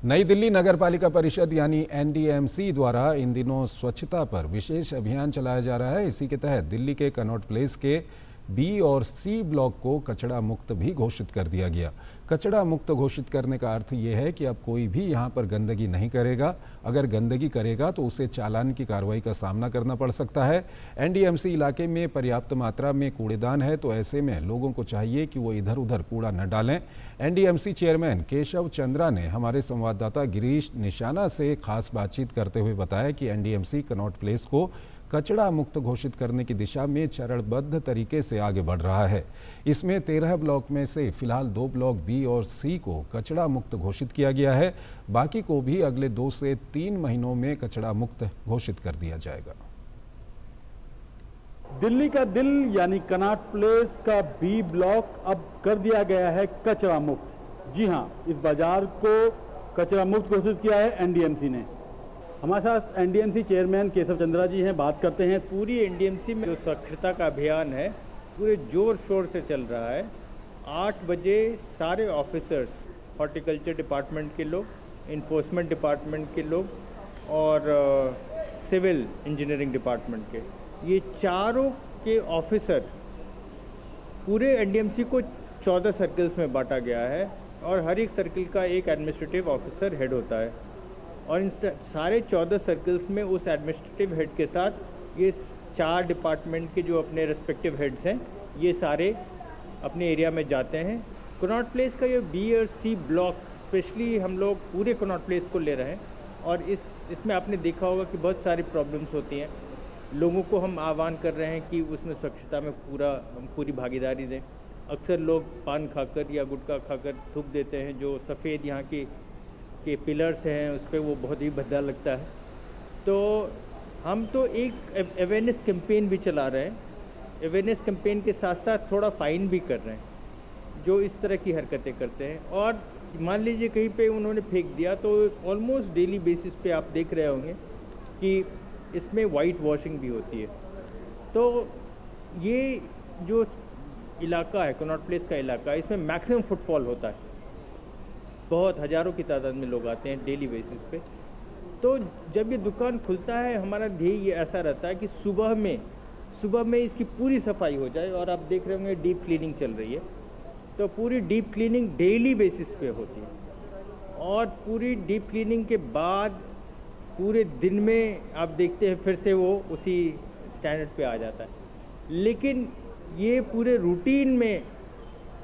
नई दिल्ली नगर पालिका परिषद यानी एनडीएमसी द्वारा इन दिनों स्वच्छता पर विशेष अभियान चलाया जा रहा है। इसी के तहत दिल्ली के कनॉट प्लेस के बी और सी ब्लॉक को कचरा मुक्त भी घोषित कर दिया गया। कचरा मुक्त घोषित करने का अर्थ ये है कि अब कोई भी यहाँ पर गंदगी नहीं करेगा। अगर गंदगी करेगा तो उसे चालान की कार्रवाई का सामना करना पड़ सकता है। एनडीएमसी इलाके में पर्याप्त मात्रा में कूड़ेदान है, तो ऐसे में लोगों को चाहिए कि वो इधर उधर कूड़ा न डालें। एनडीएमसी चेयरमैन केशव चंद्रा ने हमारे संवाददाता गिरीश निशाना से खास बातचीत करते हुए बताया कि एनडीएमसी कनॉट प्लेस को कचरा मुक्त घोषित करने की दिशा में चरणबद्ध तरीके से आगे बढ़ रहा है। इसमें 13 ब्लॉक में से फिलहाल 2 ब्लॉक बी और सी को कचरा मुक्त घोषित किया गया है। बाकी को भी अगले 2 से 3 महीनों में कचरा मुक्त घोषित कर दिया जाएगा। दिल्ली का दिल यानी कनॉट प्लेस का बी ब्लॉक अब कर दिया गया है कचरा मुक्त। जी हां, इस बाजार को कचरा मुक्त घोषित किया है एनडीएमसी ने। हमारे साथ एनडीएमसी चेयरमैन केशव चंद्रा जी हैं, बात करते हैं। पूरी एनडीएमसी में जो स्वच्छता का अभियान है पूरे जोर शोर से चल रहा है। 8 बजे सारे ऑफिसर्स, हॉर्टिकल्चर डिपार्टमेंट के लोग, इन्फोर्समेंट डिपार्टमेंट के लोग और सिविल इंजीनियरिंग डिपार्टमेंट के, ये चारों के ऑफिसर, पूरे एनडीएमसी को 14 सर्कल्स में बांटा गया है और हर एक सर्कल का एक एडमिनिस्ट्रेटिव ऑफिसर हेड होता है। और इन सारे 14 सर्कल्स में उस एडमिनिस्ट्रेटिव हेड के साथ ये 4 डिपार्टमेंट के जो अपने रेस्पेक्टिव हेड्स हैं, ये सारे अपने एरिया में जाते हैं। कनॉट प्लेस का ये बी और सी ब्लॉक स्पेशली हम लोग पूरे कनॉट प्लेस को ले रहे हैं और इसमें आपने देखा होगा कि बहुत सारी प्रॉब्लम्स होती हैं। लोगों को हम आह्वान कर रहे हैं कि उसमें स्वच्छता में पूरी भागीदारी दें। अक्सर लोग पान खाकर या गुटखा खाकर थूक देते हैं। जो सफ़ेद यहाँ के पिलर्स हैं उस पर वो बहुत ही भद्दा लगता है। तो हम तो एक अवेयरनेस कैंपेन भी चला रहे हैं। अवेयरनेस कैंपेन के साथ साथ थोड़ा फ़ाइन भी कर रहे हैं जो इस तरह की हरकतें करते हैं। और मान लीजिए कहीं पे उन्होंने फेंक दिया तो ऑलमोस्ट डेली बेसिस पे आप देख रहे होंगे कि इसमें वाइट वॉशिंग भी होती है। तो ये जो इलाका है कनॉट प्लेस का इलाका, इसमें मैक्सिमम फुटफॉल होता है। बहुत हज़ारों की तादाद में लोग आते हैं डेली बेसिस पे। तो जब ये दुकान खुलता है, हमारा ध्येय ये ऐसा रहता है कि सुबह में इसकी पूरी सफाई हो जाए। और आप देख रहे होंगे डीप क्लीनिंग चल रही है, तो पूरी डीप क्लीनिंग डेली बेसिस पे होती है। और पूरी डीप क्लीनिंग के बाद पूरे दिन में आप देखते हैं फिर से वो उसी स्टैंडर्ड पे आ जाता है। लेकिन ये पूरे रूटीन में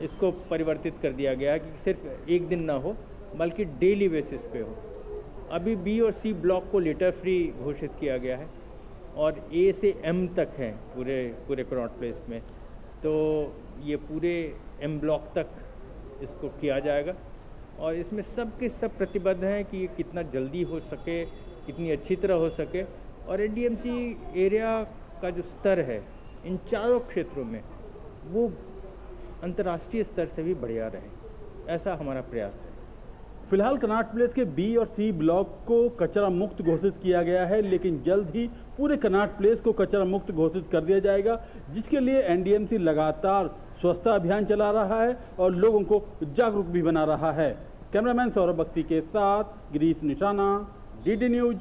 इसको परिवर्तित कर दिया गया है कि सिर्फ एक दिन ना हो बल्कि डेली बेसिस पे हो। अभी बी और सी ब्लॉक को लिटर फ्री घोषित किया गया है और ए से एम तक हैं पूरे कनॉट प्लेस में। तो ये पूरे एम ब्लॉक तक इसको किया जाएगा और इसमें सब के सब प्रतिबद्ध हैं कि ये कितना जल्दी हो सके, कितनी अच्छी तरह हो सके। और एनडीएमसी एरिया का जो स्तर है इन चारों क्षेत्रों में वो अंतर्राष्ट्रीय स्तर से भी बढ़िया रहे, ऐसा हमारा प्रयास है। फिलहाल कनॉट प्लेस के बी और सी ब्लॉक को कचरा मुक्त घोषित किया गया है, लेकिन जल्द ही पूरे कनॉट प्लेस को कचरा मुक्त घोषित कर दिया जाएगा, जिसके लिए एनडीएमसी लगातार स्वच्छता अभियान चला रहा है और लोगों को जागरूक भी बना रहा है। कैमरामैन सौरभ बख्शी के साथ गिरीश निशाना, डीडी न्यूज।